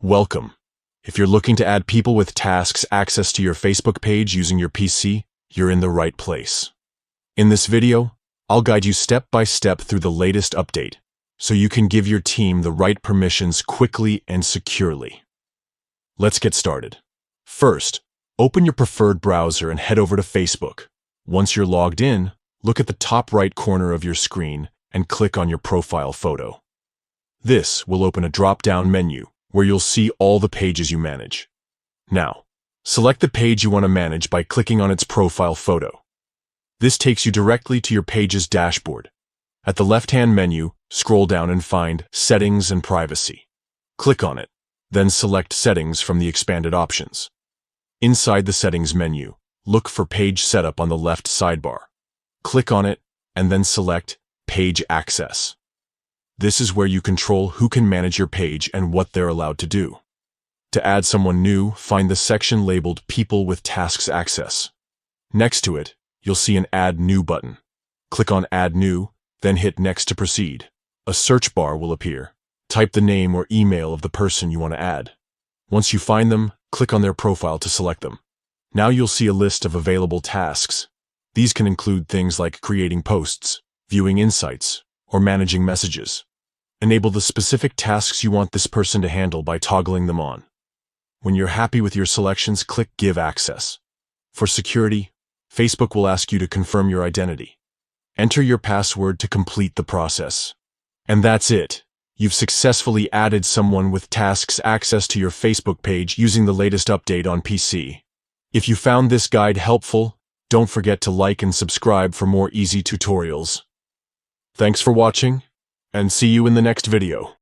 Welcome. If you're looking to add people with tasks access to your Facebook page using your PC, you're in the right place. In this video, I'll guide you step by step through the latest update, so you can give your team the right permissions quickly and securely. Let's get started. First, open your preferred browser and head over to Facebook. Once you're logged in, look at the top right corner of your screen and click on your profile photo. This will open a drop-down menu where you'll see all the pages you manage. Now, select the page you want to manage by clicking on its profile photo. This takes you directly to your page's dashboard. At the left-hand menu, scroll down and find Settings and Privacy. Click on it, then select Settings from the expanded options. Inside the Settings menu, look for Page Setup on the left sidebar. Click on it, and then select Page Access. This is where you control who can manage your page and what they're allowed to do. To add someone new, find the section labeled People with Tasks Access. Next to it, you'll see an Add New button. Click on Add New, then hit Next to proceed. A search bar will appear. Type the name or email of the person you want to add. Once you find them, click on their profile to select them. Now you'll see a list of available tasks. These can include things like creating posts, viewing insights, or managing messages. Enable the specific tasks you want this person to handle by toggling them on. When you're happy with your selections, click Give Access. For security, Facebook will ask you to confirm your identity. Enter your password to complete the process. And that's it. You've successfully added someone with tasks access to your Facebook page using the latest update on PC. If you found this guide helpful, don't forget to like and subscribe for more easy tutorials. Thanks for watching, and see you in the next video.